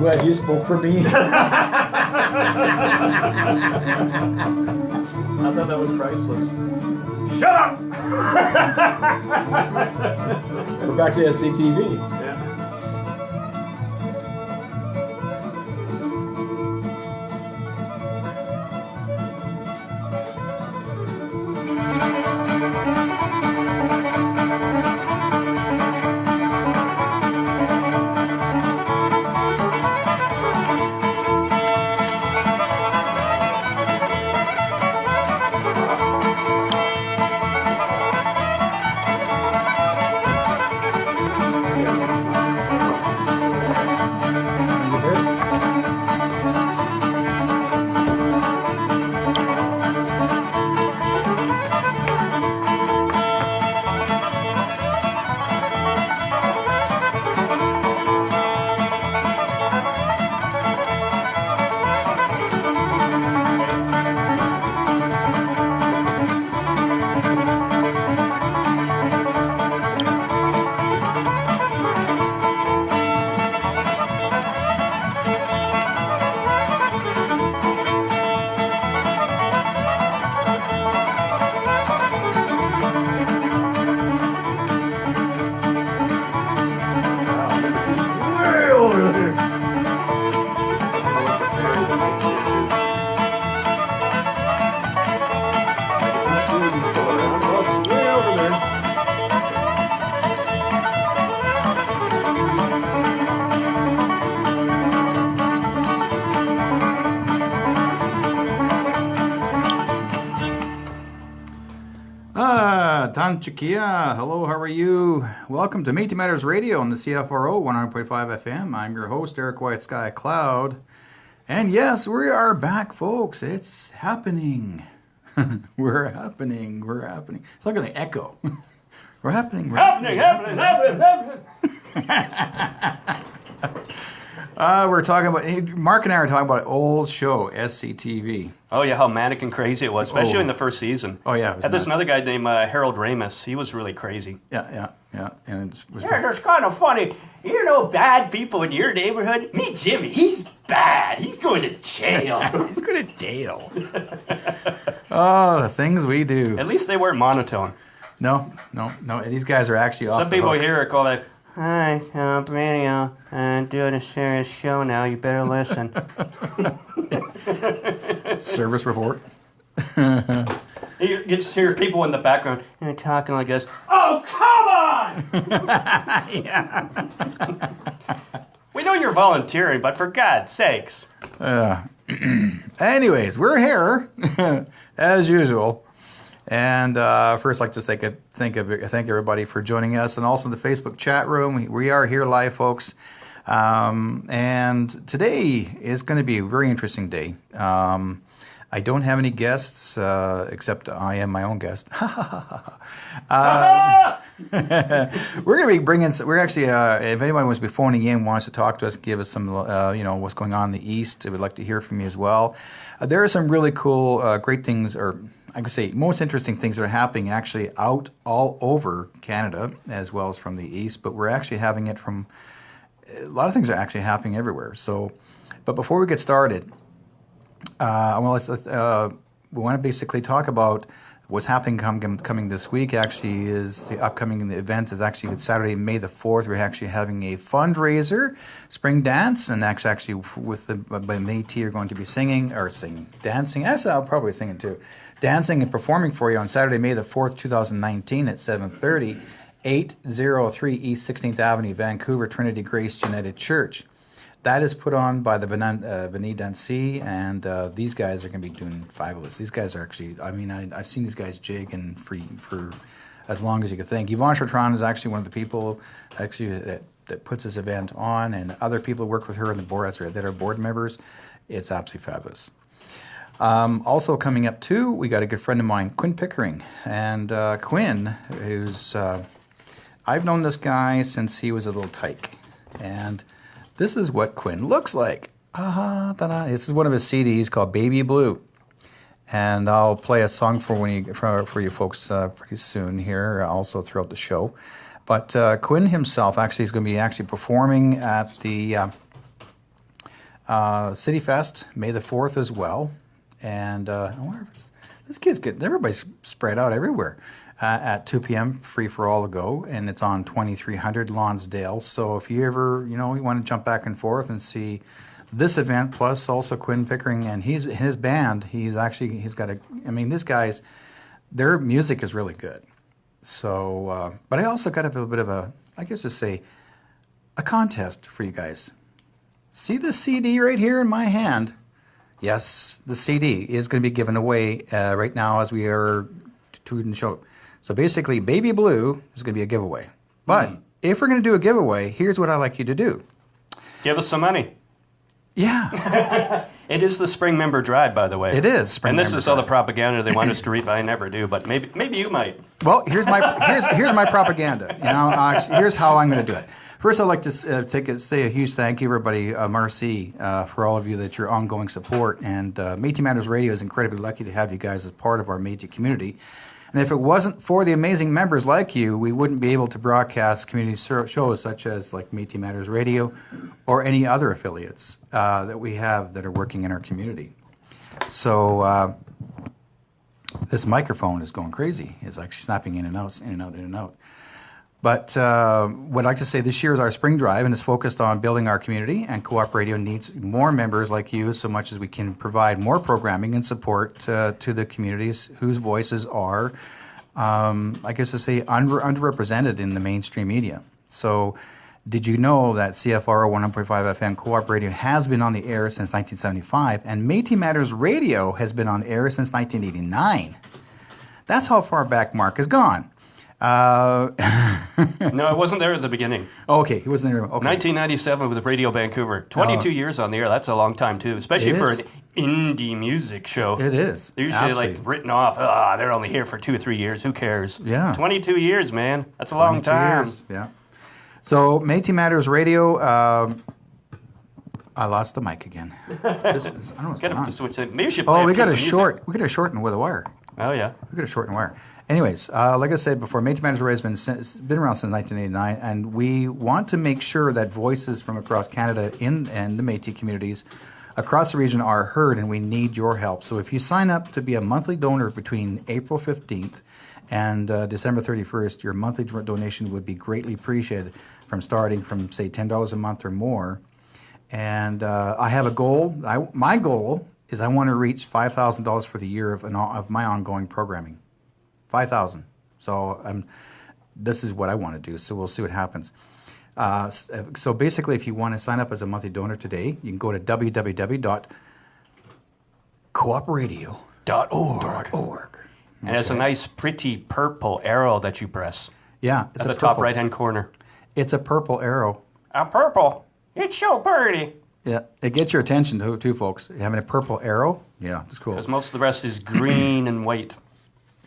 glad you spoke for me. I thought that was priceless. Shut up! We're back to SCTV. Yeah. Tan Chiquilla, hello, how are you? Welcome to Metis Matters Radio on the CFRO 100.5 FM. I'm your host, Derrick Whiteskycloud. And yes, we are back, folks. It's happening. We're happening. It's like an echo. We're happening. Happening. We're talking about, Mark and I are talking about old show, SCTV. Oh yeah, how manic and crazy it was, especially in the first season. Oh yeah, it was had this nuts. another guy named Harold Ramis. He was really crazy. Yeah. And it was Yeah, that's kind of funny. You know bad people in your neighborhood? Meet Jimmy. He's bad. He's going to jail. He's going to jail. Oh, the things we do. At least they weren't monotone. No. These guys are actually off Some the people hook. here are called like, "Hi, radio. I'm doing a serious show now. You better listen." Service report. You just hear people in the background talking like this. Oh, come on! Yeah. We know you're volunteering, but for God's sakes. Anyways, we're here as usual. And first, I'd like to thank everybody for joining us, and also the Facebook chat room. We are here live, folks. And today is going to be a very interesting day. I don't have any guests, except I am my own guest. We're going to be bringing. We're actually, if anyone wants to be phoning in, wants to talk to us, give us some, what's going on in the East, we'd like to hear from you as well. There are some really cool, great things, or I could say most interesting things that are happening actually out all over Canada, as well as from the East. But we're actually having it from. A lot of things are actually happening everywhere. So, but before we get started, we want to basically talk about what's happening coming this week. Actually, is the upcoming event is actually Saturday, May the 4th. We're actually having a fundraiser, spring dance, and actually with the Metis are going to be dancing. Yes, I'll probably singing too, dancing and performing for you on Saturday, May the 4th, 2019 at 7:30. 803 East 16th Avenue, Vancouver, Trinity Grace United Church. That is put on by the Benny Dancy, and these guys are going to be doing fabulous. These guys are actually, I've seen these guys jigging for as long as you could think. Yvonne Chartrand is actually one of the people that puts this event on, and other people who work with her on the board that are board members. It's absolutely fabulous. Also coming up too, we got a good friend of mine, Quinn Pickering, and Quinn, who's I've known this guy since he was a little tyke, and this is what Quinn looks like. This is one of his CDs called Baby Blue, and I'll play a song for you folks pretty soon here, also throughout the show. But Quinn himself actually is going to be performing at the City Fest, May the 4th as well. And I wonder if this kid's good. Everybody's spread out everywhere. At 2 p.m., free for all to go, and it's on 2300 Lonsdale. So if you ever, you want to jump back and forth and see this event, plus also Quinn Pickering and his band, he's got these guys, their music is really good. So, but I also got a little bit of a contest for you guys. See the CD right here in my hand? Yes, the CD is going to be given away right now as we are doing the show. So basically, Baby Blue is going to be a giveaway. But if we're going to do a giveaway, here's what I'd like you to do. Give us some money. Yeah. It is the Spring Member Drive, by the way. It is Spring Member Drive. And this is all the propaganda they want us to read, but I never do. But maybe you might. Well, here's my propaganda. Here's how I'm going to do it. First, I'd like to say a huge thank you, everybody, Marcy, for all of you that your ongoing support. And Métis Matters Radio is incredibly lucky to have you guys as part of our Métis community. And if it wasn't for the amazing members like you, we wouldn't be able to broadcast community shows such as like Métis Matters Radio or any other affiliates that we have that are working in our community. So this microphone is going crazy. It's like snapping in and out, in and out, in and out. But what I'd like to say, this year is our spring drive, and it's focused on building our community, and Co-op Radio needs more members like you so much as we can provide more programming and support to the communities whose voices are, underrepresented in the mainstream media. So did you know that CFRO 100.5FM Co-op Radio has been on the air since 1975, and Métis Matters Radio has been on air since 1989? That's how far back Mark has gone. No, I wasn't there at the beginning. Oh, okay, he wasn't there. Okay. 1997 with Radio Vancouver. 22 years on the air. That's a long time too, especially for an indie music show. It is. They're usually like written off. They're only here for 2 or 3 years. Who cares? Yeah. 22 years, man. That's a long time. Years. Yeah. So Métis Matters Radio. I lost the mic again. I don't know what's going on. To switch it. Maybe we should play we got to shorten with a wire. Oh yeah. We got to shorten wire. Anyways, like I said before, Métis Matters Radio has been around since 1989, and we want to make sure that voices from across Canada and the Métis communities across the region are heard, and we need your help. So if you sign up to be a monthly donor between April 15th and December 31st, your monthly donation would be greatly appreciated, starting from, say, $10 a month or more. And I have a goal. My goal is I want to reach $5,000 for the year of my ongoing programming. 5,000. So this is what I want to do. So we'll see what happens. So basically, if you want to sign up as a monthly donor today, you can go to www.coopradio.org. And it's a nice, pretty purple arrow that you press. Yeah, it's at the top right-hand corner. It's a purple arrow. A purple. It's so pretty. Yeah, it gets your attention too, folks. Having a purple arrow, yeah, it's cool. Because most of the rest is green and white.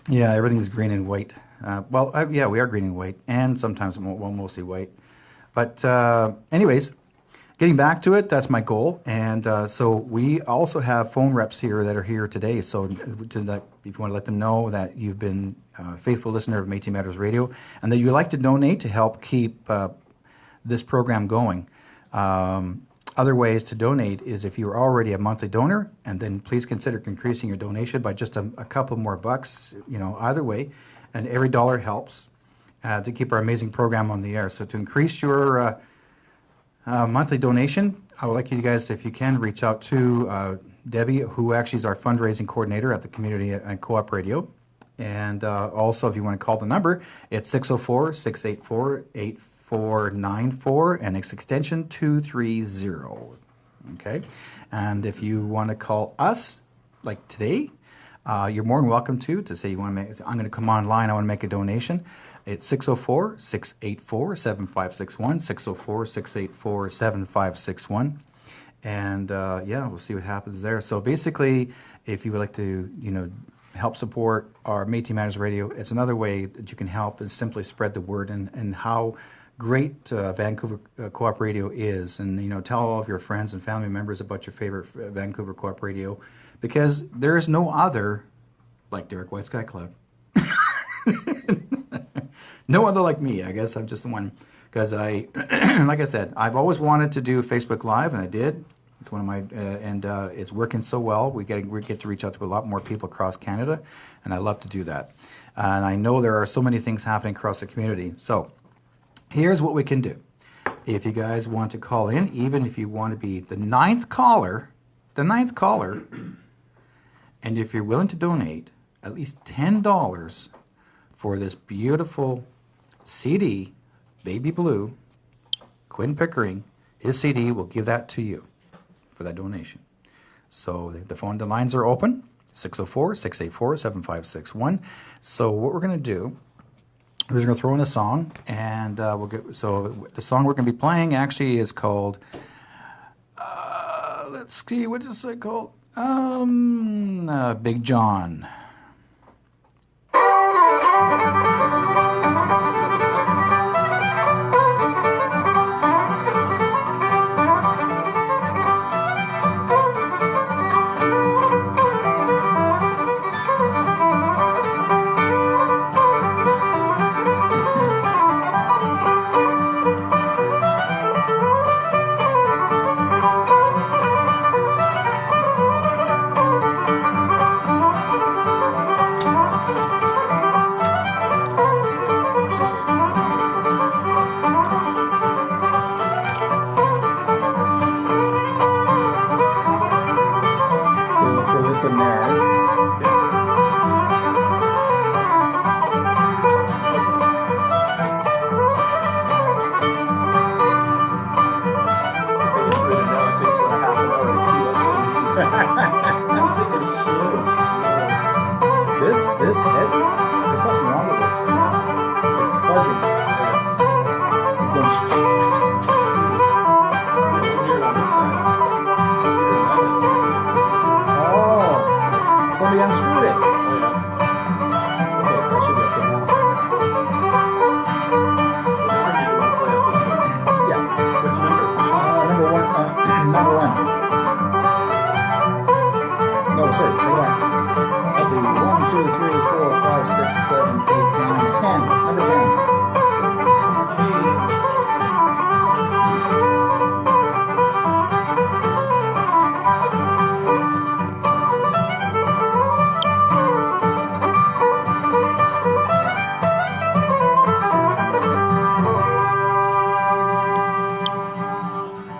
Yeah, everything's green and white. We are green and white, and sometimes mostly white. But anyways, getting back to it, that's my goal. And so we also have phone reps here that are here today. So if you want to let them know that you've been a faithful listener of Métis Matters Radio and that you'd like to donate to help keep this program going. Other ways to donate is if you're already a monthly donor, and then please consider increasing your donation by just a couple more bucks, either way. And every dollar helps to keep our amazing program on the air. So to increase your monthly donation, I would like you guys, if you can, reach out to Debbie, who actually is our fundraising coordinator at the community and Co-op Radio. And also, if you want to call the number, it's 604-684-8494 and it's extension 230. Okay, and if you want to call us like today, you're more than welcome to say you want to make. I'm going to come online. I want to make a donation. It's 604-684-7561. 604-684-7561. And we'll see what happens there. So basically, if you would like to, help support our Métis Matters Radio, it's another way that you can help is simply spread the word and how great Vancouver Co-op Radio is. And, tell all of your friends and family members about your favorite Vancouver Co-op Radio, because there is no other like Derrick Whiteskycloud. No other like me. I guess I'm just the one, because like I said, I've always wanted to do Facebook Live, and I did. It's one of my, and it's working so well. We get to reach out to a lot more people across Canada, and I love to do that. And I know there are so many things happening across the community. So here's what we can do. If you guys want to call in, even if you want to be the ninth caller, and if you're willing to donate at least $10 for this beautiful CD, Baby Blue, Quinn Pickering, his CD, will give that to you for that donation. So the lines are open, 604-684-7561. So what we're going to do, we're just going to throw in a song, and so the song we're going to be playing actually is called, let's see, what is it called? Big John. There's something wrong with this. It's fuzzy. It's going oh, somebody unscrewed it. Okay, that should be okay now. Yeah. Which number? Number one. No, sorry, number one. 1, 2, 3, 4, 5, 6, 7, 8, 9, 10. Number 10.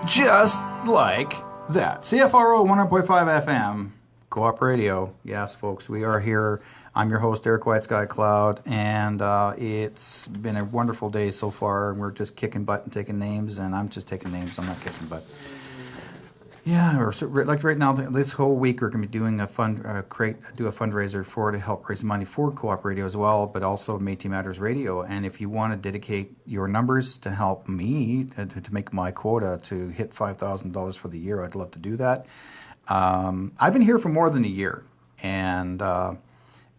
Just like that. CFRO 100.5 FM. Co-op Radio. Yes, folks, we are here. I'm your host, Derrick Whiteskycloud, and it's been a wonderful day so far. We're just kicking butt and taking names, and I'm just taking names. I'm not kicking butt. Yeah, like right now, this whole week we're going to be doing a fundraiser to help raise money for Co-op Radio as well, but also Métis Matters Radio. And if you want to dedicate your numbers to help me to make my quota to hit $5,000 for the year, I'd love to do that. I've been here for more than a year, and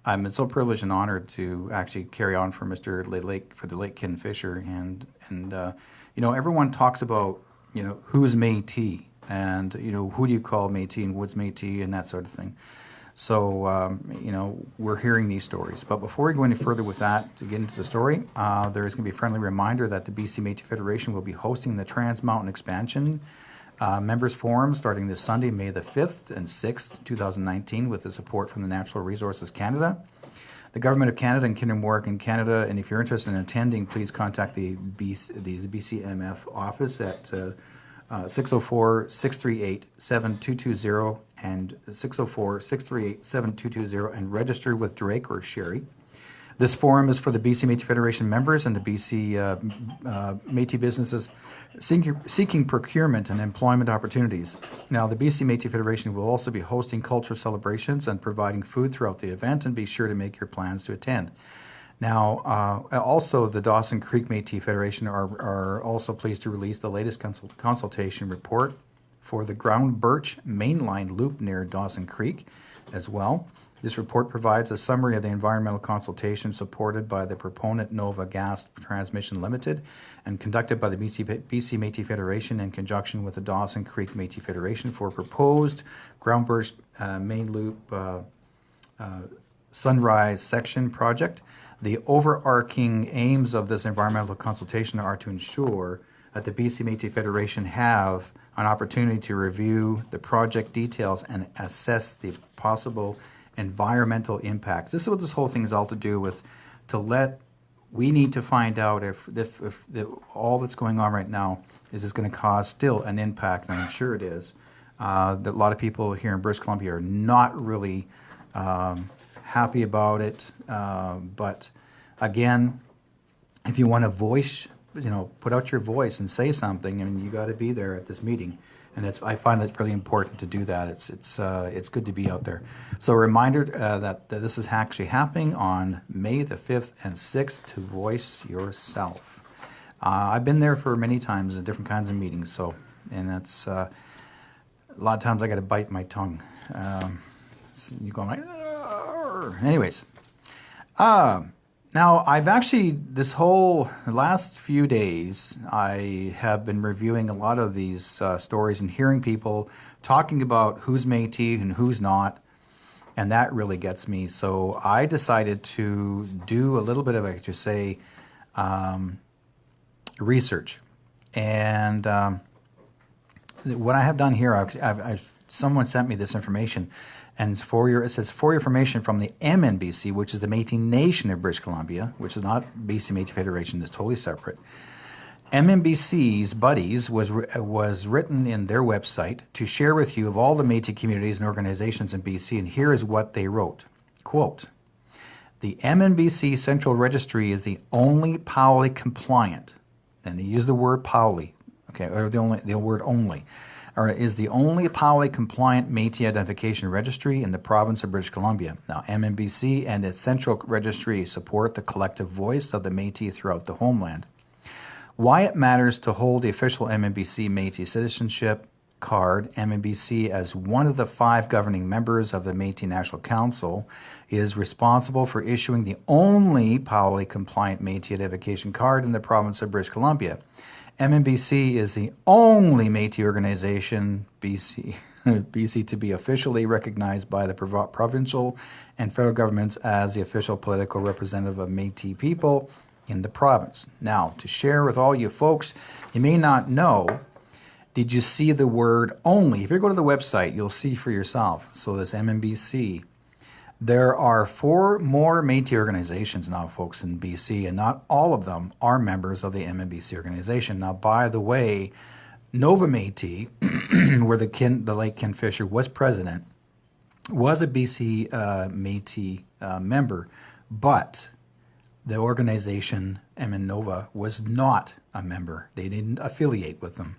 I'm so privileged and honored to actually carry on for the late Ken Fisher. And everyone talks about, who's Métis, and, who do you call Métis and what's Métis and that sort of thing. So, we're hearing these stories. But before we go any further with that, to get into the story, there is going to be a friendly reminder that the BC Métis Federation will be hosting the Trans Mountain Expansion Members Forum starting this Sunday, May the 5th and 6th, 2019, with the support from the Natural Resources Canada, the Government of Canada, and Kinder Morgan Canada. And if you're interested in attending, please contact the BCMF office at 604-638-7220 and 604-638-7220 and register with Drake or Sherry. This forum is for the BC Métis Federation members and the BC Métis businesses seeking procurement and employment opportunities. Now, the BC Métis Federation will also be hosting cultural celebrations and providing food throughout the event, and be sure to make your plans to attend. Now, also the Dawson Creek Métis Federation are also pleased to release the latest consultation report for the Ground Birch mainline loop near Dawson Creek as well. This report provides a summary of the environmental consultation supported by the proponent Nova Gas Transmission Limited and conducted by the BC Métis Federation in conjunction with the Dawson Creek Métis Federation for proposed Ground Birch main loop Sunrise section project. The overarching aims of this environmental consultation are to ensure that the BC Métis Federation have an opportunity to review the project details and assess the possible environmental impacts. This is what this whole thing is all to do with, we need to find out if all that's going on right now is going to cause still an impact, and I'm sure it is. That a lot of people here in British Columbia are not really happy about it. But again, if you want to voice, put out your voice and say something, I mean, you got to be there at this meeting. And I find it really important to do that. It's good to be out there. So a reminder that this is actually happening on May the 5th and 6th to voice yourself. I've been there for many times in different kinds of meetings. And that's a lot of times I got to bite my tongue. So you go like, "Arr." Anyways. Now, I've actually, the last few days, I have been reviewing a lot of these stories and hearing people talking about who's Métis and who's not, and that really gets me. So I decided to do a little bit of, research. And what I have done here, someone sent me this information. And it says for your information from the MNBC, which is the Métis Nation of British Columbia, which is not BC Métis Federation, is totally separate. MNBC's Buddies was written in their website to share with you of all the Métis communities and organizations in BC, and here is what they wrote. Quote, the MNBC Central Registry is the only POWLI compliant, and they use the word POWLI, okay, or the word only, or is the only POWLI compliant Métis identification registry in the province of British Columbia. Now, MNBC and its central registry support the collective voice of the Métis throughout the homeland. Why it matters to hold the official MNBC Métis citizenship card, MNBC as one of the 5 governing members of the Métis National Council is responsible for issuing the only POWLI compliant Métis identification card in the province of British Columbia. MNBC is the only Métis organization, BC, to be officially recognized by the provincial and federal governments as the official political representative of Métis people in the province. Now, to share with all you folks, you may not know, did you see the word only? If you go to the website, you'll see for yourself. So this MNBC, there are 4 more Métis organizations now, folks, in BC, and not all of them are members of the MNBC organization. Now, by the way, Nova Métis, where the late Ken Fisher was president, was a BC Métis member, but the organization, Nova, was not a member. They didn't affiliate with them.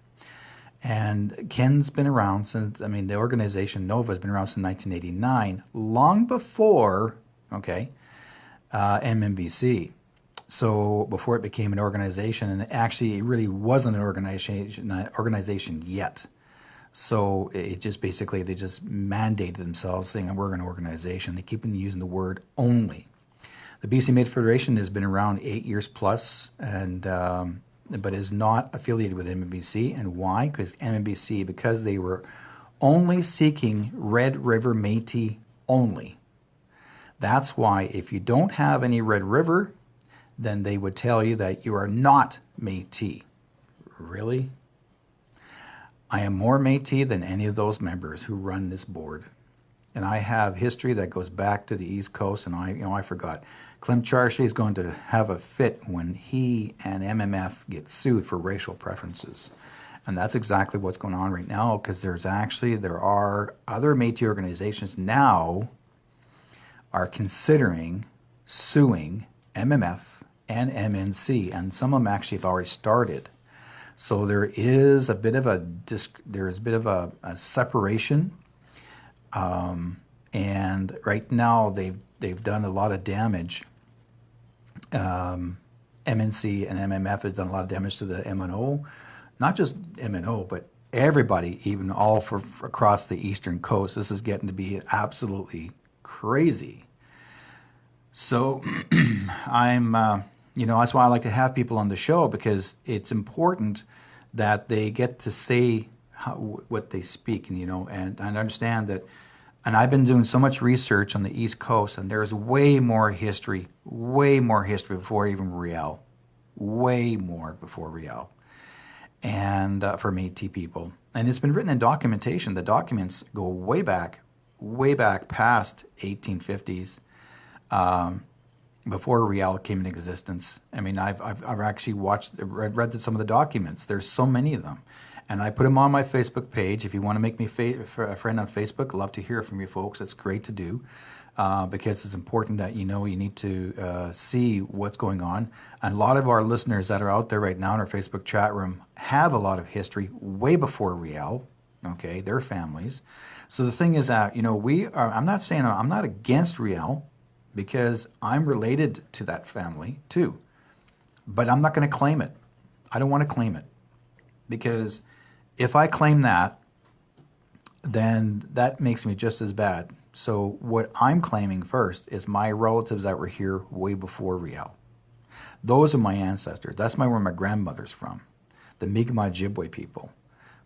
And Ken's been around since, the organization Nova has been around since 1989, long before, MNBC. So before it became an organization, and actually it really wasn't an organization yet. So it just basically, they just mandated themselves saying, we're an organization. They keep using the word only. The BC Métis Federation has been around 8 years plus, and but is not affiliated with MNBC. And why? Because they were only seeking Red River Métis only. That's why if you don't have any Red River, then they would tell you that you are not Métis. Really? I am more Métis than any of those members who run this board. And I have history that goes back to the East Coast, and I forgot. Clem Charshi is going to have a fit when he and MMF get sued for racial preferences. And that's exactly what's going on right now, because there are other Métis organizations now are considering suing MMF and MNC, and some of them actually have already started. So there is a bit of a separation. And right now they've done a lot of damage. MNC and MMF has done a lot of damage to the MNO, not just MNO, but everybody, even all across the eastern coast. This is getting to be absolutely crazy. So that's why I like to have people on the show, because it's important that they get to say what they speak, and I understand that. And I've been doing so much research on the East Coast, and there's way more history before even Riel. Way more before Riel. and for Métis people. And it's been written in documentation. The documents go way back past 1850s, before Riel came into existence. I mean, I've actually read some of the documents. There's so many of them. And I put them on my Facebook page. If you want to make me a friend on Facebook, I'd love to hear from you folks. It's great to do, because it's important that you need to see what's going on. And a lot of our listeners that are out there right now in our Facebook chat room have a lot of history way before Riel, okay, their families. So the thing is that, I'm not saying I'm not against Riel, because I'm related to that family too. But I'm not going to claim it. I don't want to claim it. Because if I claim that, then that makes me just as bad. So what I'm claiming first is my relatives that were here way before Riel. Those are my ancestors. That's where my grandmother's from. The Mi'kmaq Ojibwe people.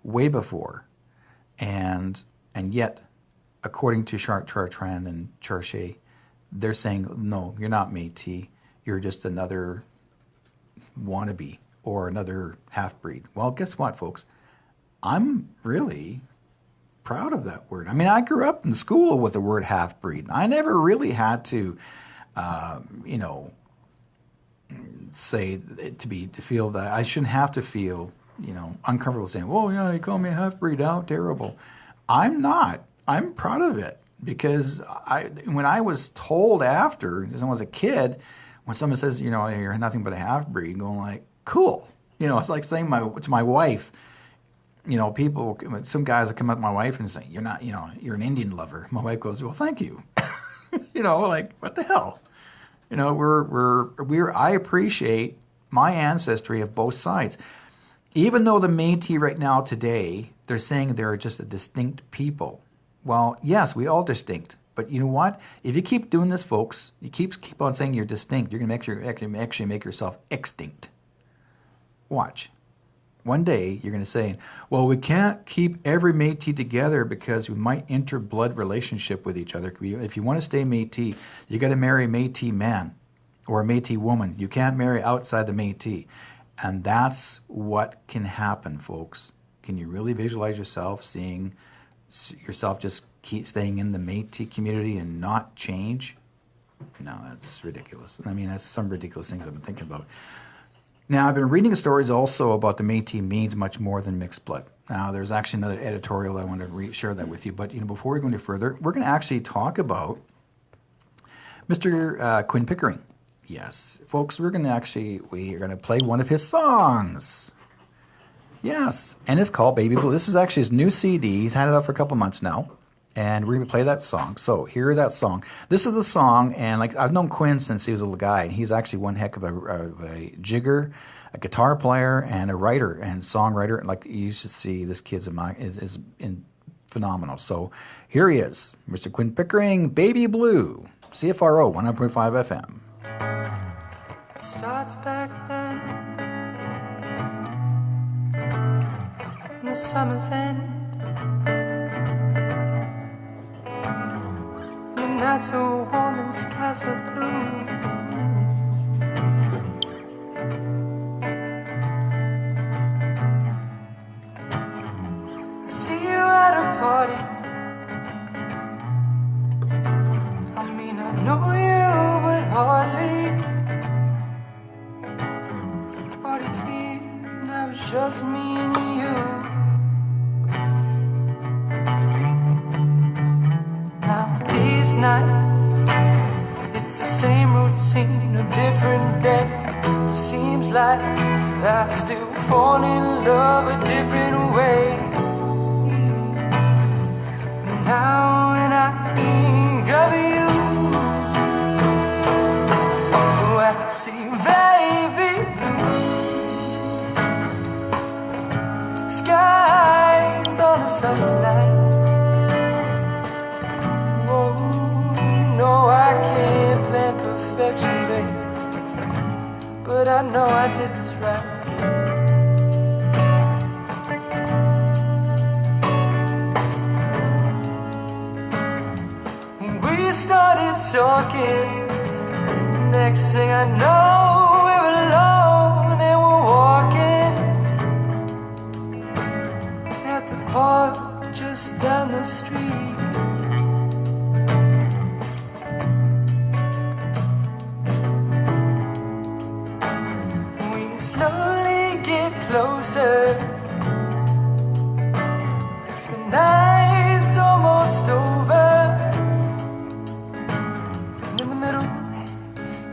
Way before. And yet, according to Chartrand and Charchet, they're saying, no, you're not Métis. You're just another wannabe or another half-breed. Well, guess what, folks? I'm really proud of that word. I mean, I grew up in school with the word half-breed. I never really had to, say to feel that I shouldn't have to feel, uncomfortable saying, "Oh, yeah, you call me a half-breed, how terrible." I'm not. I'm proud of it, because when I was told after, as I was a kid, when someone says, you're nothing but a half-breed, going like, cool. It's like saying to my wife, some guys will come up to my wife and say, you're not, you're an Indian lover. My wife goes, well, thank you. Like, what the hell? I appreciate my ancestry of both sides. Even though the Métis right now today, they're saying they're just a distinct people. Well, yes, we all distinct. But you know what? If you keep doing this, folks, you keep on saying you're distinct, you're going to actually make yourself extinct. Watch. One day, you're going to say, well, we can't keep every Métis together because we might enter blood relationship with each other. If you want to stay Métis, you got to marry a Métis man or a Métis woman. You can't marry outside the Métis. And that's what can happen, folks. Can you really visualize yourself seeing yourself just keep staying in the Métis community and not change? No, that's ridiculous. I mean, that's some ridiculous things I've been thinking about. Now, I've been reading stories also about the Métis means much more than mixed blood. Now, there's actually another editorial I want to share that with you. But before we go any further, we're going to actually talk about Mr. Quinn Pickering. Yes, folks, we're going to play one of his songs. Yes, and it's called Baby Blue. This is actually his new CD. He's had it out for a couple months now, and we're going to play that song. So hear that song. This is the song, and I've known Quinn since he was a little guy. He's actually one heck of a jigger, a guitar player, and a writer and songwriter. Like you should see, this kid's is phenomenal. So here he is, Mr. Quinn Pickering, Baby Blue, CFRO 100.5 FM. Starts back then, in the summer's end. The nights are warm and skies are blue. I see you at a party. I mean, I know you, but hardly. Just me and you. Now these nights, it's the same routine, a different day. It seems like I still fall in love a different way. But now when I think of you, when I see baby blue skies on a summer's night. Oh, no, I can't plan perfection, babe, but I know I did this right. We started talking. Next thing I know, we're alone and we're walking. closer. 'Cause the night's almost over. And in the middle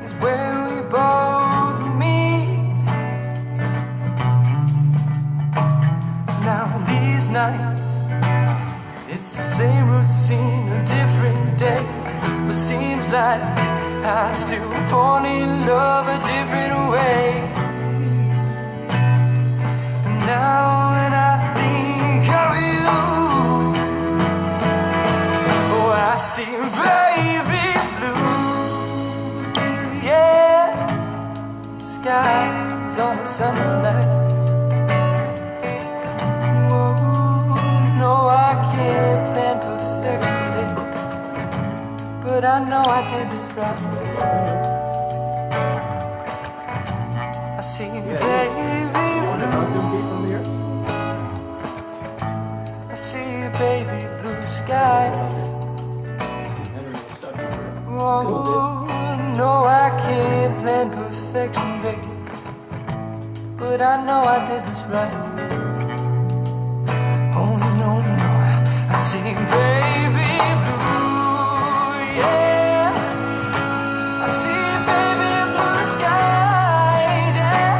is where we both meet. Now these nights, it's the same routine, a different day. But seems like I still fall in love a different way. And now when I think of you, oh, I see baby blue. Yeah, skies on a summer's night. Whoa, no, I can't plan perfection, baby, but I know I did this right. I see baby blue. I see baby blue skies. Oh, no, I can't plan perfection, baby, but I know I did this right. Oh, no, no, I see baby blue, yeah. I see baby blue skies, yeah.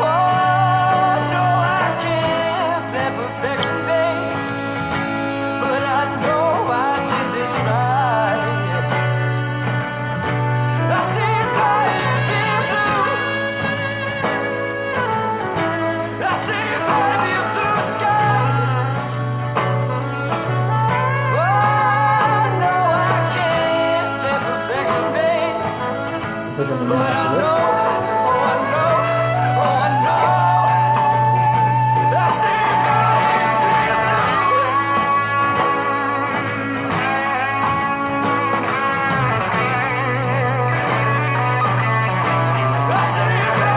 Oh, no, I can't plan perfection, babe, but I know I did this right. I see baby blue. I see baby blue skies. Oh, no, I can't plan perfection, babe, but I know, oh, I know, oh, I know. I see baby blue. I see baby blue. I see baby blue.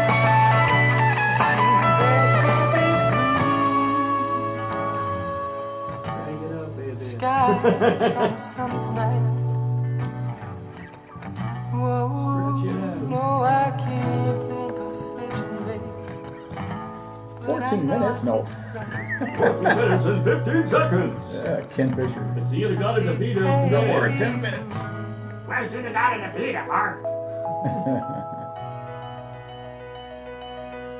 I see baby blue. Skies on a summer's night. Whoa, no, I can't plan perfection, babe. 14 minutes? No. 14 minutes and 15 seconds. Ken Fisher. It's the other god in the feet of No more than 10 minutes. Where's the guy in the feet, Mark?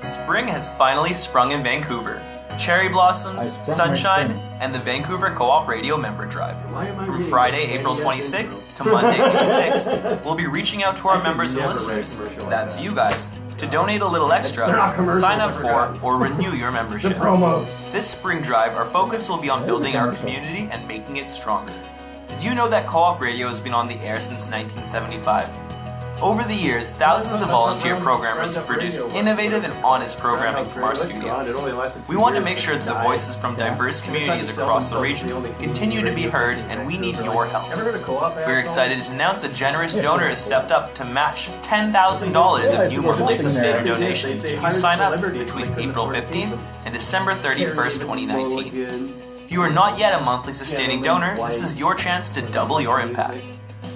Spring has finally sprung in Vancouver. Cherry blossoms, I sprung my sunshine, spring. and the Vancouver Co-op Radio member drive. Why am I From reading Friday, this? April 26th to Monday, May 6th, we'll be reaching out to our members and never read a listeners, commercial like that's that. you guys, to donate a little extra, They're not commercials, sign up I forgot. for, or renew your The membership. promos. This spring drive, our focus will be on That is a building our commercial. community and making it stronger. Did you know that Co-op Radio has been on the air since 1975? Over the years, thousands of volunteer programmers have produced innovative and honest programming from our studios. We want to make sure that the voices from diverse communities across the region continue to be heard, and we need your help. We're excited to announce a generous donor has stepped up to match $10,000 of new monthly sustaining donations if you sign up between April 15th and December 31st, 2019. If you are not yet a monthly sustaining donor, this is your chance to double your impact.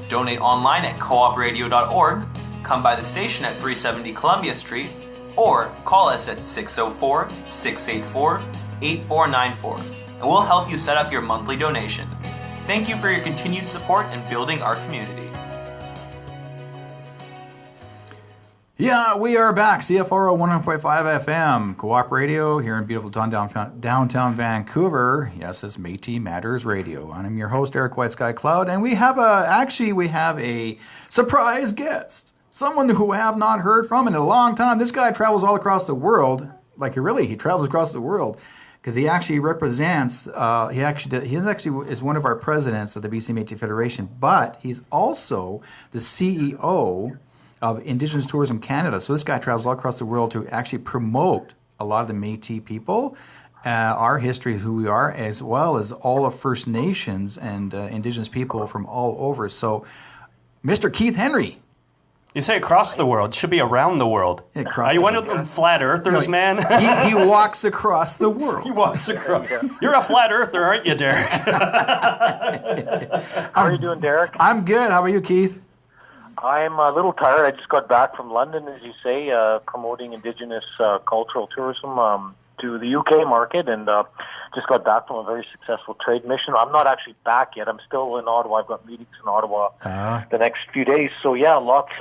Donate online at coopradio.org, come by the station at 370 Columbia Street, or call us at 604-684-8494, and we'll help you set up your monthly donation. Thank you for your continued support in building our community. Yeah, we are back. CFRO 100.5 FM, Co-op Radio here in beautiful downtown Vancouver. Yes, it's Metis Matters Radio. I'm your host, Derrick Whiteskycloud, and we have a surprise guest. Someone who I have not heard from in a long time. This guy travels all across the world. He travels across the world because he actually represents. He is one of our presidents of the BC Métis Federation, but he's also the CEO of Indigenous Tourism Canada. So this guy travels all across the world to actually promote a lot of the Métis people, our history, who we are, as well as all of First Nations and Indigenous people from all over. So, Mr. Keith Henry. You say across the world. It should be around the world. Across Are you the one of them flat earthers, man? He walks across the world. He walks across. You're a flat earther, aren't you, Derrick? How are you doing, Derrick? I'm good. How about you, Keith? I'm a little tired. I just got back from London, as you say, promoting Indigenous cultural tourism to the UK market, and just got back from a very successful trade mission. I'm not actually back yet. I'm still in Ottawa. I've got meetings in Ottawa the next few days. So yeah, lots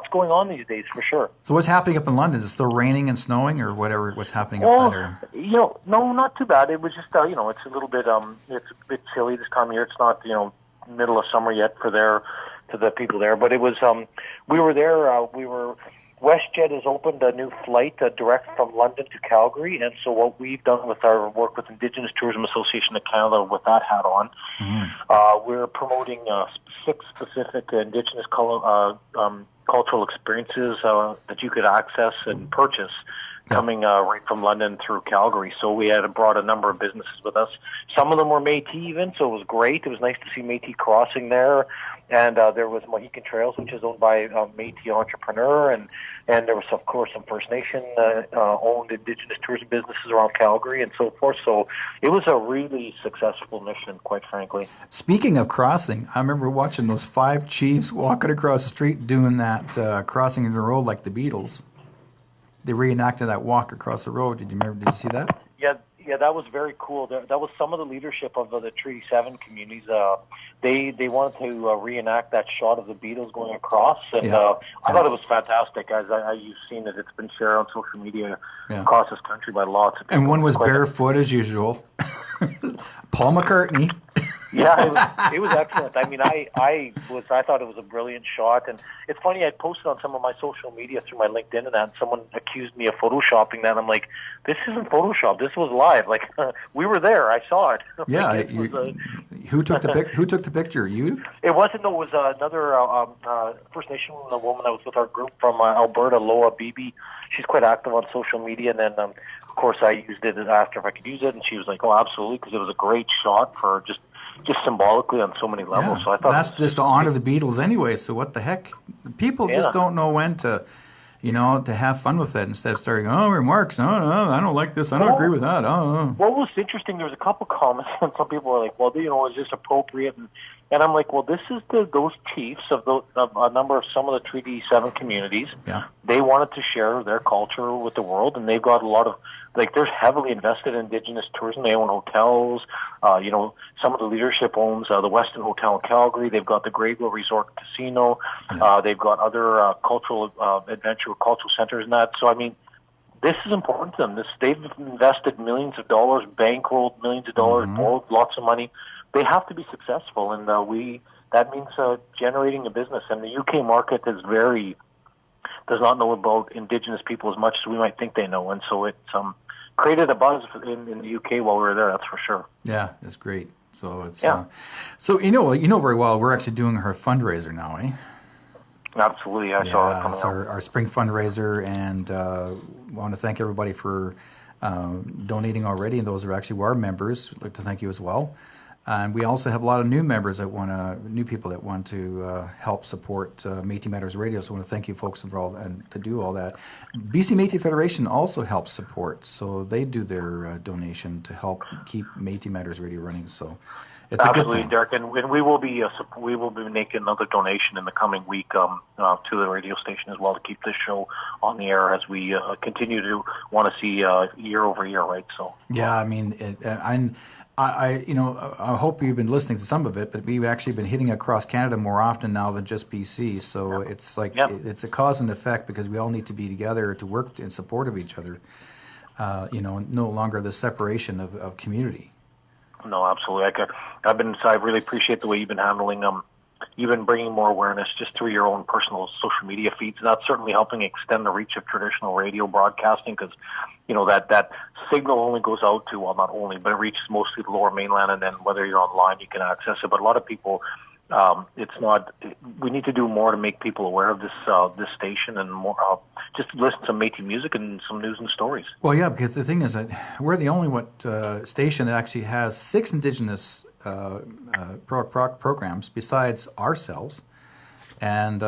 going on these days for sure. So what's happening up in London? Is it still raining and snowing, or whatever? What's happening up there? No, not too bad. It was just it's a little bit it's a bit chilly this time of year. It's not middle of summer yet for the people there, but it was we were there. WestJet has opened a new flight direct from London to Calgary, and so what we've done with our work with Indigenous Tourism Association of Canada, with that hat on, we're promoting 6 specific Indigenous cultural experiences that you could access and purchase coming right from London through Calgary. So we had brought a number of businesses with us. Some of them were Métis even, so it was great. It was nice to see Métis crossing there. And there was Mohican Trails, which is owned by a Métis entrepreneur, and there was, of course, some First Nation owned Indigenous tourism businesses around Calgary and so forth. So it was a really successful mission, quite frankly. Speaking of crossing, I remember watching those 5 chiefs walking across the street doing that crossing in the road like the Beatles. They reenacted that walk across the road. Did you see that? Yeah, that was very cool. That was some of the leadership of the Treaty 7 communities. They wanted to reenact that shot of the Beatles going across, and I thought it was fantastic. As you've seen it, it's been shared on social media across this country by lots of people. And one was barefoot as usual. Paul McCartney. Yeah, it was excellent. I mean, I thought it was a brilliant shot, and it's funny. I posted on some of my social media through my LinkedIn and that, and someone accused me of photoshopping that. And I'm like, this isn't Photoshop. This was live. Like we were there. I saw it. Yeah. Who took the Who took the picture? You? It wasn't. It was another First Nation woman that was with our group from Alberta, Loa Beebe. She's quite active on social media, and then of course I used it and asked her if I could use it, and she was like, "Oh, absolutely," because it was a great shot for just symbolically on so many levels. Yeah. So I thought that's just to honor the Beatles anyway. So what the heck? People just don't know when to, to have fun with it instead of starting, remarks. No, I don't like this. I don't agree with that. What was interesting, there was a couple comments, and some people were like, well, is this appropriate? And I'm like, well, this is those chiefs of a number of some of the Treaty 7 communities. Yeah. They wanted to share their culture with the world, and they've got a lot of, they're heavily invested in Indigenous tourism. They own hotels. Some of the leadership owns the Westin Hotel in Calgary. They've got the Greyville Resort Casino. They've got other cultural centers and that. So, I mean, this is important to them. They've invested millions of dollars, bankrolled millions of dollars, borrowed lots of money. They have to be successful, and that means generating a business. And the UK market does not know about Indigenous people as much as we might think they know, and so it's created a buzz in the UK while we were there. That's for sure. Yeah, it's great. So it's so you know very well we're actually doing her fundraiser now, eh? Absolutely, I saw that coming up. Our spring fundraiser, and want to thank everybody for donating already, and those who actually were members. I'd like to thank you as well. And we also have a lot of new members new people that want to help support Métis Matters Radio. So I want to thank you folks involved and to do all that. BC Métis Federation also helps support, so they do their donation to help keep Métis Matters Radio running. So it's absolutely, a good thing. Derrick, and we will be making another donation in the coming week to the radio station as well to keep this show on the air as we continue to want to see year over year, right? So yeah, I mean, I hope you've been listening to some of it, but we've actually been hitting across Canada more often now than just BC. So it's like it's a cause and effect because we all need to be together to work in support of each other. No longer the separation of community. No, absolutely. I really appreciate the way you've been handling you've been bringing more awareness just through your own personal social media feeds, and that's certainly helping extend the reach of traditional radio broadcasting because, that signal only goes out to, well, not only, but it reaches mostly the Lower Mainland, and then whether you're online, you can access it. But a lot of people it's not. We need to do more to make people aware of this station and more. Just listen to some Métis music and some news and stories. Well, yeah, because the thing is that we're the only station that actually has 6 Indigenous programs besides ourselves, and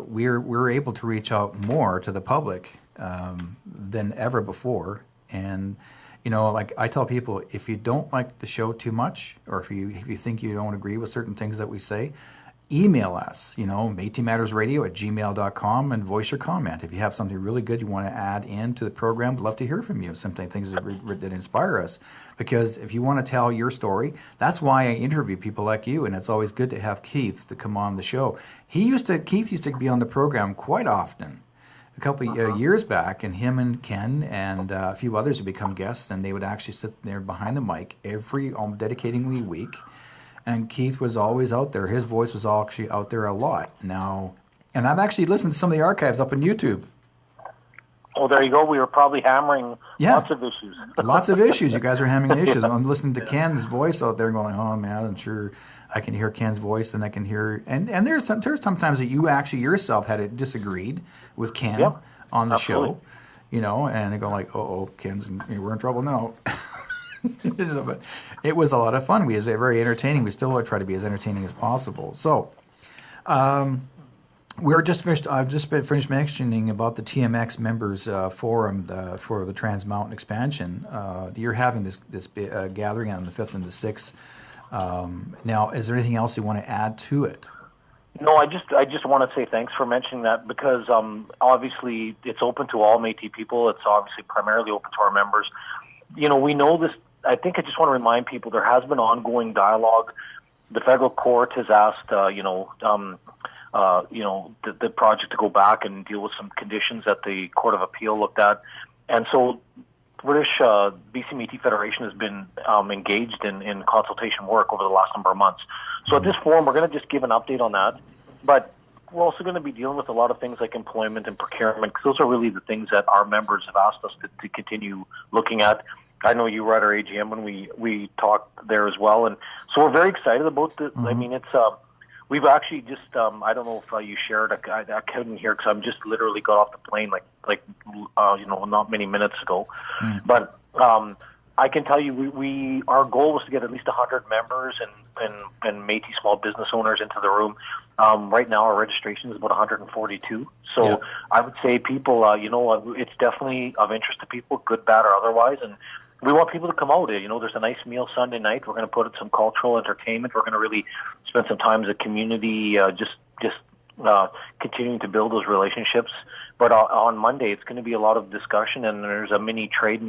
we're able to reach out more to the public than ever before. And like I tell people, if you don't like the show too much, or if you think you don't agree with certain things that we say, email us, métismattersradio@gmail.com, and voice your comment. If you have something really good you want to add into the program, we'd love to hear from you. Something things that inspire us. Because if you want to tell your story, that's why I interview people like you, and it's always good to have Keith to come on the show. Keith used to be on the program quite often. A couple of years back, and him and Ken and a few others would become guests, and they would actually sit there behind the mic every dedicatingly week. And Keith was always out there. His voice was actually out there a lot now. And I've actually listened to some of the archives up on YouTube. Oh, there you go. We were probably hammering lots of issues. Lots of issues. You guys are hammering issues. I'm listening to Ken's voice out there going, oh, man, I'm sure I can hear Ken's voice, and I can hear... And there's sometimes that you actually yourself had disagreed with Ken on the show, and they go like, Ken's, we're in trouble now. But it was a lot of fun. It was very entertaining. We still try to be as entertaining as possible. So... we're just finished. I've just finished mentioning about the TMX members forum for the Trans Mountain expansion. You're having this gathering on the 5th and the 6th. Now, is there anything else you want to add to it? No, I just want to say thanks for mentioning that, because obviously it's open to all Métis people. It's obviously primarily open to our members. We know this. I think I just want to remind people there has been ongoing dialogue. The federal court has asked, the project to go back and deal with some conditions that the Court of Appeal looked at. And so BC Métis Federation has been engaged in consultation work over the last number of months. So at this forum, we're going to just give an update on that. But we're also going to be dealing with a lot of things like employment and procurement, because those are really the things that our members have asked us to continue looking at. I know you were at our AGM when we talked there as well. And so we're very excited about this. I mean, it's... We've actually just, I don't know if you shared, I couldn't hear because I'm just literally got off the plane not many minutes ago. But I can tell you, our goal was to get at least 100 members and Métis small business owners into the room. Right now our registration is about 142. So I would say people, it's definitely of interest to people, good, bad, or otherwise. And we want people to come out. There's a nice meal Sunday night. We're going to put in some cultural entertainment. We're going to really spend some time as a community, just continuing to build those relationships. But on Monday, it's going to be a lot of discussion, and there's a mini trade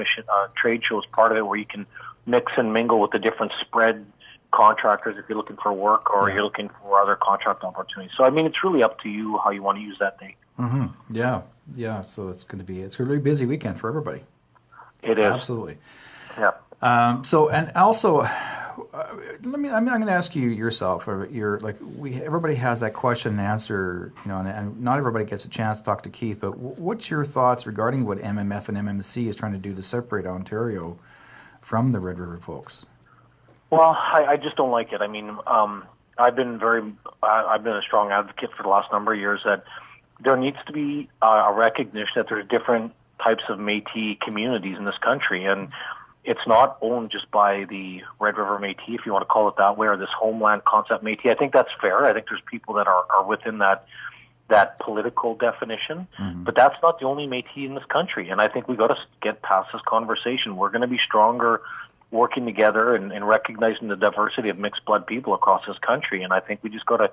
show as part of it, where you can mix and mingle with the different spread contractors if you're looking for work or you're looking for other contract opportunities. So I mean, it's really up to you how you want to use that day. Yeah. So it's going to be a really busy weekend for everybody. It is. Absolutely. Yeah. So, and also, I'm going to ask you yourself. Everybody has that question and answer, and not everybody gets a chance to talk to Keith. But what's your thoughts regarding what MMF and MMC is trying to do to separate Ontario from the Red River folks? Well, I just don't like it. I mean, I've been a strong advocate for the last number of years that there needs to be a recognition that there's different types of Métis communities in this country, and it's not owned just by the Red River Métis, if you want to call it that way, or this homeland concept Métis. I think that's fair. I think there's people that are within that political definition, but that's not the only Métis in this country, and I think we got to get past this conversation. We're going to be stronger working together and recognizing the diversity of mixed blood people across this country, and I think we just got to...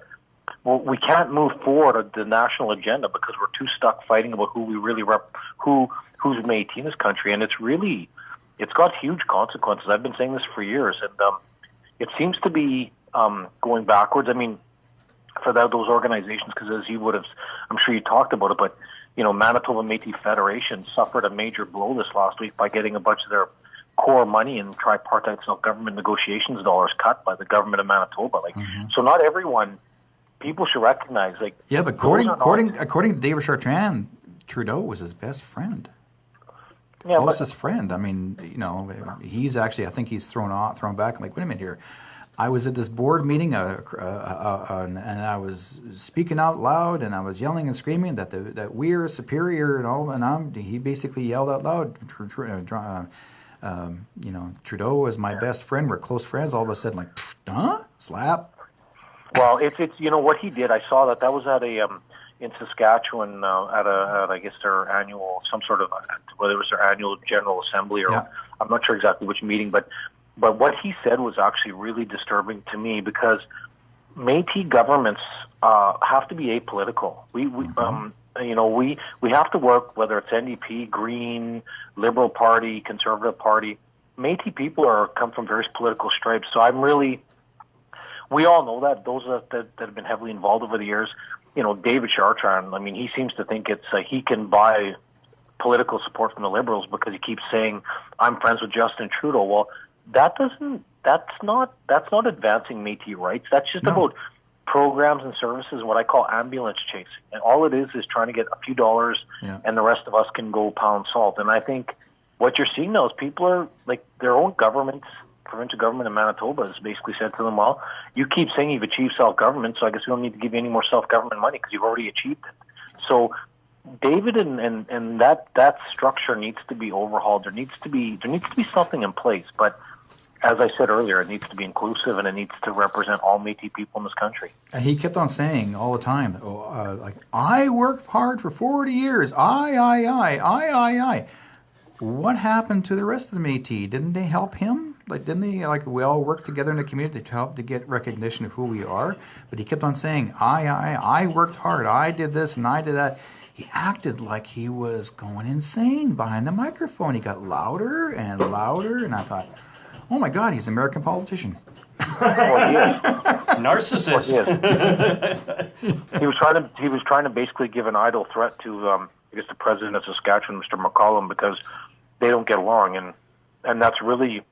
Well, we can't move forward on the national agenda because we're too stuck fighting about who we really who's Métis in this country, and it's got huge consequences. I've been saying this for years, and it seems to be going backwards. I mean, for those organizations, because as you would have, I'm sure you talked about it, but Manitoba Métis Federation suffered a major blow this last week by getting a bunch of their core money and tripartite government negotiations dollars cut by the government of Manitoba. So not everyone. People should recognize, but according to David Chartrand, Trudeau was his best friend, closest friend. I mean, he's actually, I think he's thrown back. Like, wait a minute here, I was at this board meeting, and I was speaking out loud, and I was yelling and screaming that we are superior and all. And he basically yelled out loud, Trudeau is my best friend. We're close friends. All of a sudden, like, huh? Slap. Well, it's what he did. I saw that was at a in Saskatchewan at I guess their annual whether it was their annual General Assembly or I'm not sure exactly which meeting, but what he said was actually really disturbing to me because Métis governments have to be apolitical. We have to work whether it's NDP, Green, Liberal Party, Conservative Party. Métis people come from various political stripes, so we all know that those that have been heavily involved over the years. David Chartrand, I mean, he seems to think it's he can buy political support from the Liberals because he keeps saying, I'm friends with Justin Trudeau. Well, that's not advancing Métis rights. That's just about programs and services and what I call ambulance chasing. And all it is trying to get a few dollars and the rest of us can go pound salt. And I think what you're seeing now is people are like their own governments, provincial government in Manitoba has basically said to them, well, you keep saying you've achieved self-government, so I guess we don't need to give you any more self-government money because you've already achieved it. So David and that structure needs to be overhauled. There needs to be something in place, but as I said earlier, it needs to be inclusive and it needs to represent all Métis people in this country. And he kept on saying all the time, like, I worked hard for 40 years. I. What happened to the rest of the Métis? Didn't they help him? Didn't they, we all work together in the community to help to get recognition of who we are? But he kept on saying, I worked hard. I did this and I did that. He acted like he was going insane behind the microphone. He got louder and louder, and I thought, oh my God, he's an American politician. Well, he is. Narcissist. Well, he was trying to basically give an idle threat to, I guess, the president of Saskatchewan, Mr. McCollum, because they don't get along, and that's really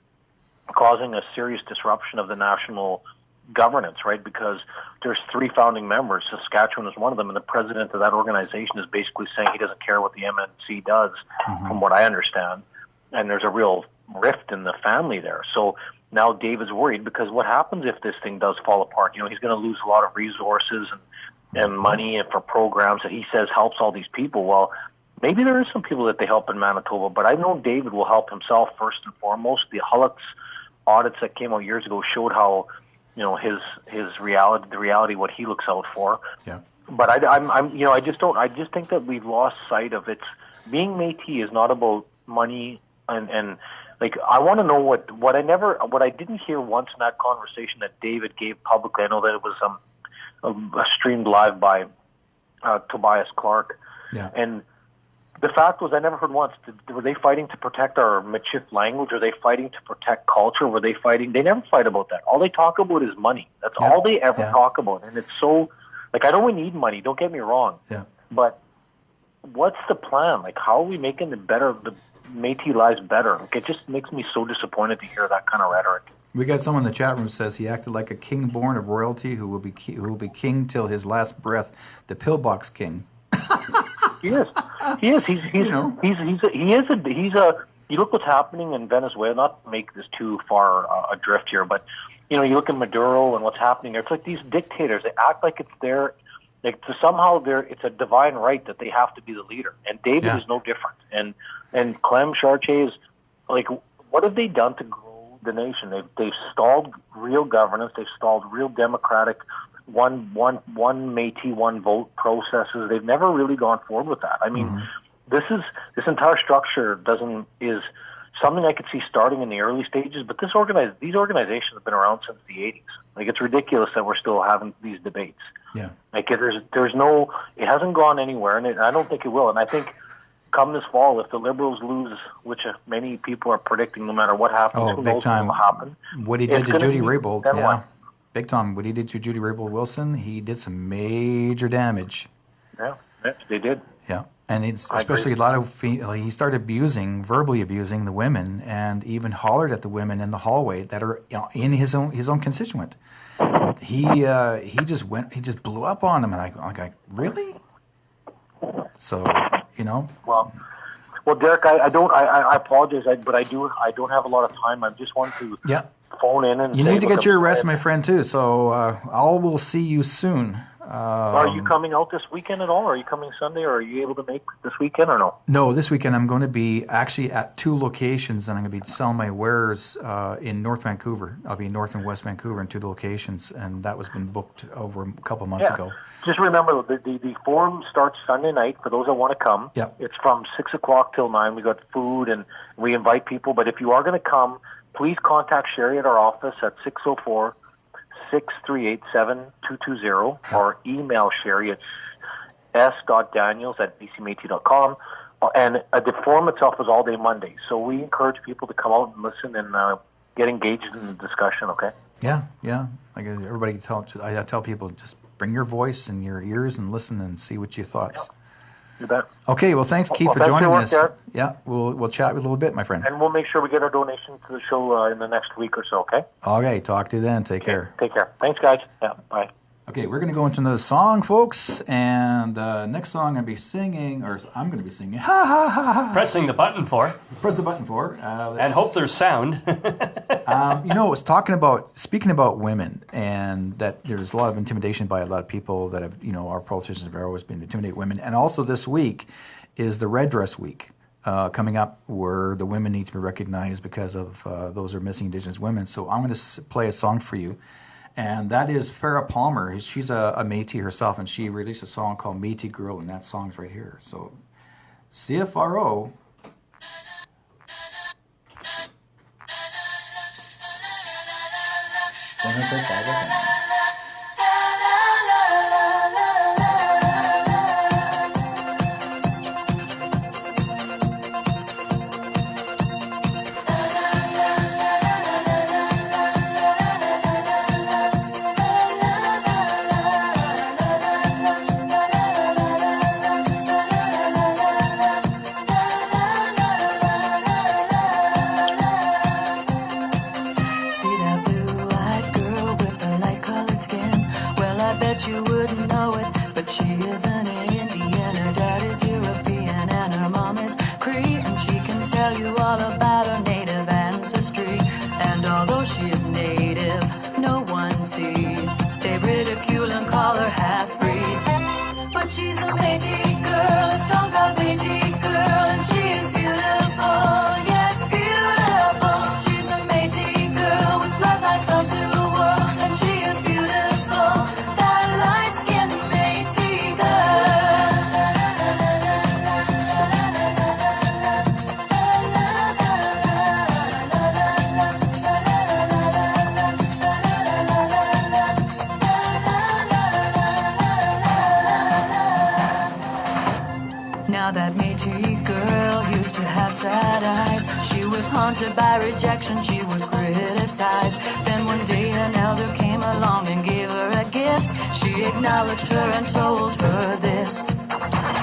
causing a serious disruption of the national governance, right? Because there's 3 founding members. Saskatchewan is one of them, and the president of that organization is basically saying he doesn't care what the MNC does, from what I understand. And there's a real rift in the family there. So now Dave is worried because what happens if this thing does fall apart? He's going to lose a lot of resources and money for programs that he says helps all these people. Well, maybe there is some people that they help in Manitoba, but I know David will help himself first and foremost. The Hullix audits that came out years ago showed how, his reality, the reality, what he looks out for. Yeah. But I just think that we've lost sight of it. Being Métis is not about money and I want to know what I didn't hear once in that conversation that David gave publicly. I know that it was streamed live by Tobias Clark. Yeah. And the fact was, I never heard once. Were they fighting to protect our Michif language? Were they fighting to protect culture? Were they fighting? They never fight about that. All they talk about is money. That's all they ever talk about. And it's so, I know we need money. Don't get me wrong. Yeah. But what's the plan? How are we making the Métis lives better? It just makes me so disappointed to hear that kind of rhetoric. We got someone in the chat room who says he acted like a king born of royalty who will be king till his last breath, the pillbox king. He is. You look what's happening in Venezuela. Not to make this too far adrift here, but you look at Maduro and what's happening there. It's like these dictators. They act like it's their, it's a divine right that they have to be the leader. And David is no different. And Clem Chartier is what have they done to grow the nation? They've stalled real governance. They've stalled real democratic one Métis, one vote processes. They've never really gone forward with that. I mean, this entire structure is something I could see starting in the early stages, but these organizations have been around since the 80s. It's ridiculous that we're still having these debates. Yeah. It hasn't gone anywhere, and I don't think it will. And I think come this fall, if the Liberals lose, which many people are predicting, no matter what happens, who knows what will happen. What he did to Judy Raybould, big time. What he did to Judy Raybould Wilson, he did some major damage. Yeah, they did. Yeah, and especially a lot of he started verbally abusing the women, and even hollered at the women in the hallway that are in his own constituent. He just blew up on them, and I'm like, really? So Well, Derrick, I apologize, but I don't have a lot of time. I just want to phone in and You say, need to look, get your I'm- arrest, my friend, too. So I will see you soon. Are you coming out this weekend at all? Are you coming Sunday, or are you able to make this weekend, or no? No, this weekend I'm going to be actually at 2 locations, and I'm going to be selling my wares in North Vancouver. I'll be in North and West Vancouver in 2 locations, and that was been booked over a couple months ago. Just remember, the forum starts Sunday night for those that want to come. Yep. It's from 6 o'clock till 9. We got food, and we invite people. But if you are going to come, please contact Sherry at our office at 604-638-7220 or email Sherry at s.daniels@bcmat.com. And the forum itself is all day Monday. So we encourage people to come out and listen and get engaged in the discussion, okay? Yeah. Like everybody I tell people, just bring your voice and your ears and listen and see what your thoughts. You bet. Okay, well, thanks, Keith, Well, for thanks for joining your work, us. Derrick. Yeah, we'll chat with a little bit, my friend. And we'll make sure we get our donation to the show in the next week or so, okay? Okay, talk to you then. Take care. Take care. Thanks, guys. Yeah, bye. Okay, we're going to go into another song, folks. And next song I'm going to be singing, or I'm going to be singing, ha, ha, ha, ha. Pressing the button for. Press the button for. And hope there's sound. It's speaking about women, and that there's a lot of intimidation by a lot of people that have, our politicians have always been to intimidate women. And also this week is the Red Dress Week coming up, where the women need to be recognized because of those are missing Indigenous women. So I'm going to play a song for you. And that is Farrah Palmer. She's a Métis herself, and she released a song called Métis Girl, and that song's right here. So, CFRO. You wouldn't know it, but she is an Indian. Her dad is European and her mom is Cree, and she can tell you all about her native ancestry. And although she is native, no one sees. They ridicule and call her half-breed, but she's a Métis girl, a strong-proud Métis girl, and she is beautiful, yes, beautiful. She's a Métis girl with bloodlines from two worlds, and she is beautiful. Now that Métis girl used to have sad eyes. She was haunted by rejection, she was criticized. Then one day an elder came along and gave her a gift. She acknowledged her and told her this: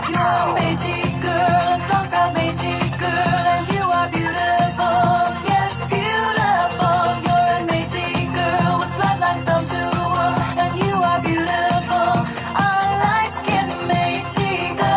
you're a Métis girl, a strong, proud Métis girl, and you are beautiful, yes, beautiful. You're a Métis girl with bloodlines from two worlds, and you are beautiful, a light-skinned Métis girl.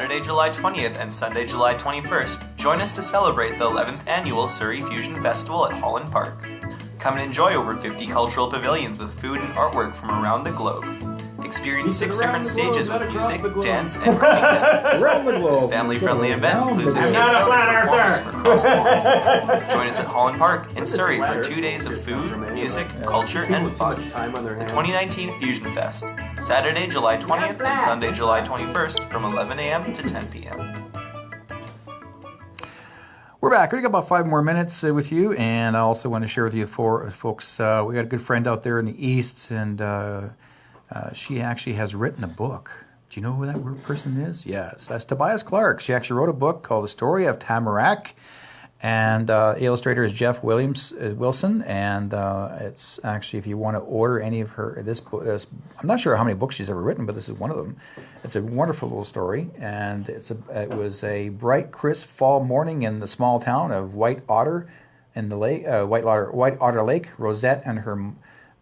Saturday, July 20th and Sunday, July 21st, join us to celebrate the 11th annual Surrey Fusion Festival at Holland Park. Come and enjoy over 50 cultural pavilions with food and artwork from around the globe. Experience 6 different stages with music, dance, and cooking demos. Around the globe. This family-friendly event includes a I'm kids' not a out flat performance earther. from across the world. Join us at Holland Park in Surrey for 2 days of food, music, culture, and fun. The 2019 Fusion Fest, Saturday, July 20th and Sunday, July 21st from 11 a.m. to 10 p.m. We're back. We got about 5 more minutes with you, and I also want to share with you, folks, we got a good friend out there in the East, and she actually has written a book. Do you know who that person is? Yes, that's Tobias Clark. She actually wrote a book called The Story of Tamarack, and illustrator is Jeff Wilson, and it's actually, if you want to order any of her, this book, I'm not sure how many books she's ever written, but this is one of them. It's a wonderful little story, and it was a bright, crisp fall morning in the small town of White Otter in the lake, White Otter Lake. Rosette and her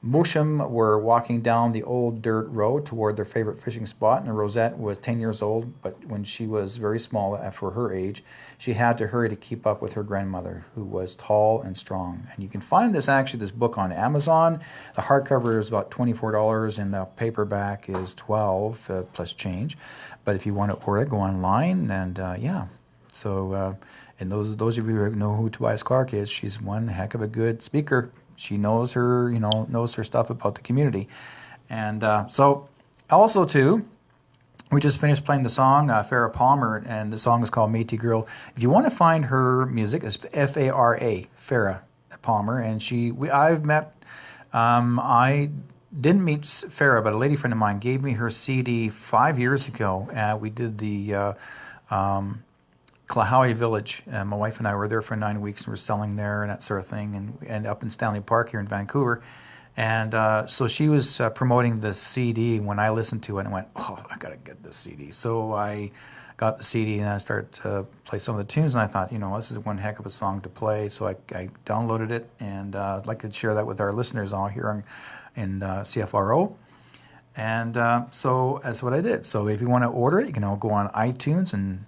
Mosham were walking down the old dirt road toward their favorite fishing spot, and Rosette was 10 years old, but when she was very small for her age, she had to hurry to keep up with her grandmother, who was tall and strong. And you can find this book on Amazon. The hardcover is about $24, and the paperback is $12 plus change. But if you want to order it, go online, and So, and those of you who know who Tobias Clark is, she's one heck of a good speaker. She knows her stuff about the community. And so also too, we just finished playing the song, Farrah Palmer, and the song is called Métis Girl. If you want to find her music, it's F-A-R-A, Farrah Palmer. And I've met, I didn't meet Farrah, but a lady friend of mine gave me her CD 5 years ago. We did the Clahowie Village. My wife and I were there for 9 weeks, and we're selling there and that sort of thing, and up in Stanley Park here in Vancouver. And so she was promoting the CD. When I listened to it, and went, oh, I got to get this CD. So I got the CD, and I started to play some of the tunes, and I thought, this is one heck of a song to play. So I downloaded it, and I'd like to share that with our listeners all here in CFRO. And so that's what I did. So if you want to order it, you can go on iTunes and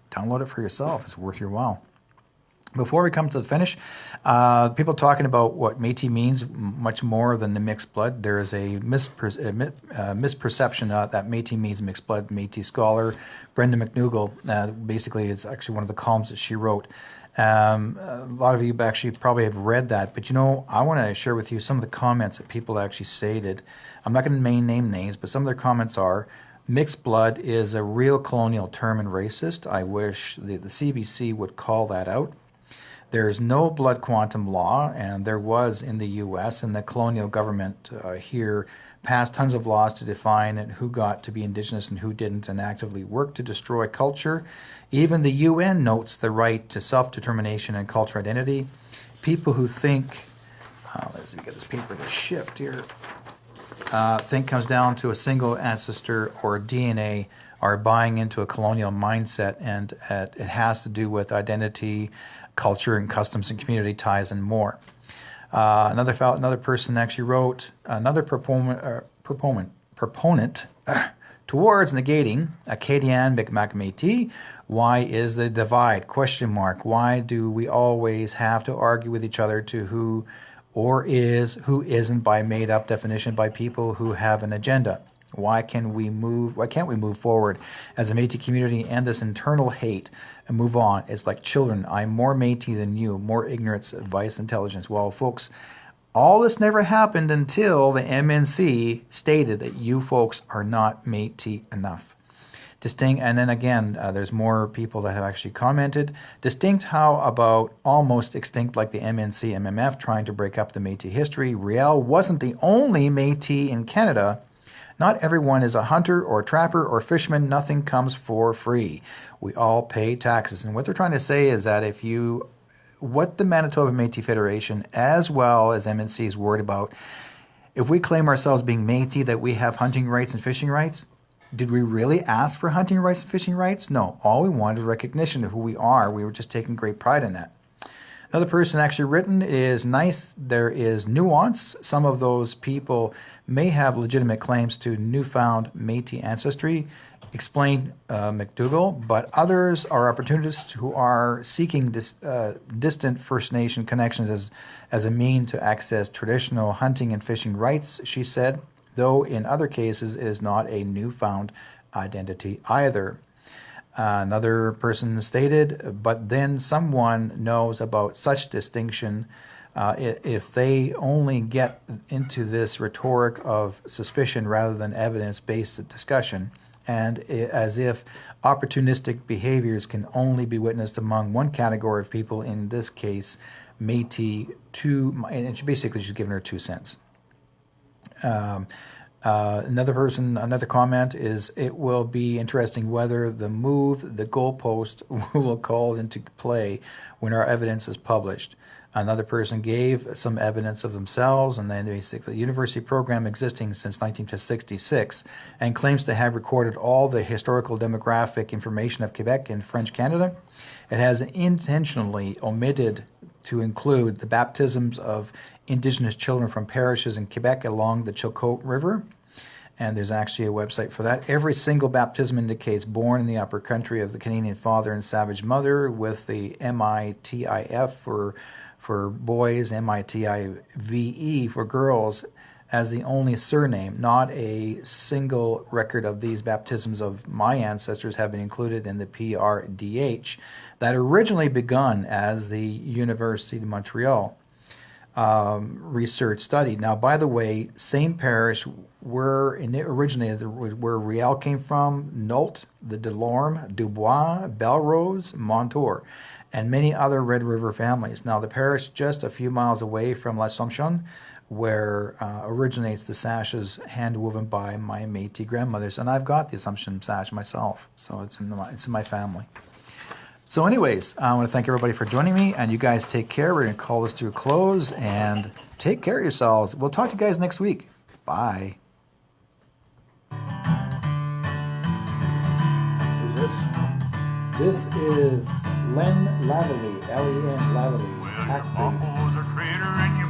download it for yourself. It's worth your while. Before we come to the finish, people talking about what Métis means much more than the mixed blood. There is a misperception that Métis means mixed blood. Métis scholar Brenda McNougal, basically, it's actually one of the columns that she wrote. A lot of you actually probably have read that, but I want to share with you some of the comments that people actually stated. I'm not going to name names, but some of their comments are, mixed blood is a real colonial term and racist. I wish the CBC would call that out. There is no blood quantum law, and there was in the U.S., and the colonial government here passed tons of laws to define who got to be Indigenous and who didn't, and actively worked to destroy culture. Even the UN notes the right to self-determination and cultural identity. People who think, let's see, get this paper to shift here, think comes down to a single ancestor or DNA are buying into a colonial mindset, and it has to do with identity, culture, and customs and community ties and more. Another person actually wrote, another proponent towards negating Acadian Mi'kmaq Métis. Why is the divide? ? Why do we always have to argue with each other to who who isn't by made up definition by people who have an agenda? Why can't we move forward as a Métis community and this internal hate and move on? It's like children. I'm more Métis than you, more ignorance, advice, intelligence. Well, folks, all this never happened until the MNC stated that you folks are not Métis enough. Distinct, and then again, there's more people that have actually commented. Distinct, how about almost extinct like the MNC, MMF, trying to break up the Métis history? Riel wasn't the only Métis in Canada. Not everyone is a hunter or trapper or fisherman. Nothing comes for free. We all pay taxes. And what they're trying to say is that what the Manitoba Métis Federation, as well as MNC, is worried about, if we claim ourselves being Métis, that we have hunting rights and fishing rights, did we really ask for hunting rights and fishing rights? No. All we wanted was recognition of who we are. We were just taking great pride in that. Another person actually written, it is nice there is nuance. Some of those people may have legitimate claims to newfound Métis ancestry, explained McDougall, but others are opportunists who are seeking distant First Nation connections as a mean to access traditional hunting and fishing rights, she said, though in other cases it is not a newfound identity either. Another person stated, but then someone knows about such distinction if they only get into this rhetoric of suspicion rather than evidence-based discussion, and as if opportunistic behaviors can only be witnessed among one category of people, in this case, Métis, and basically she's giving her 2 cents. Another comment is, it will be interesting whether the goalpost will call into play when our evidence is published. Another person gave some evidence of themselves, and then basically the university program existing since 1966 and claims to have recorded all the historical demographic information of Quebec and French Canada. It has intentionally omitted to include the baptisms of Indigenous children from parishes in Quebec along the Chilcoot River. And there's actually a website for that. Every single baptism indicates born in the upper country of the Canadian father and savage mother, with the MITIF for boys, MITIVE for girls, as the only surname. Not a single record of these baptisms of my ancestors have been included in the PRDH that originally begun as the University of Montreal research study. Now, by the way, same parish where Riel came from, Nault, the Delorme, Dubois, Belrose, Montour, and many other Red River families. Now, the parish just a few miles away from L'Assomption, where originates the sashes hand-woven by my Métis grandmothers, and I've got the Assumption sash myself, so it's in my family. So anyways, I want to thank everybody for joining me, and you guys take care. We're going to call this to a close, and take care of yourselves. We'll talk to you guys next week. Bye. Who's this? This is Len Lavalley, Len Lavalley. Well, your uncle's a traitor and you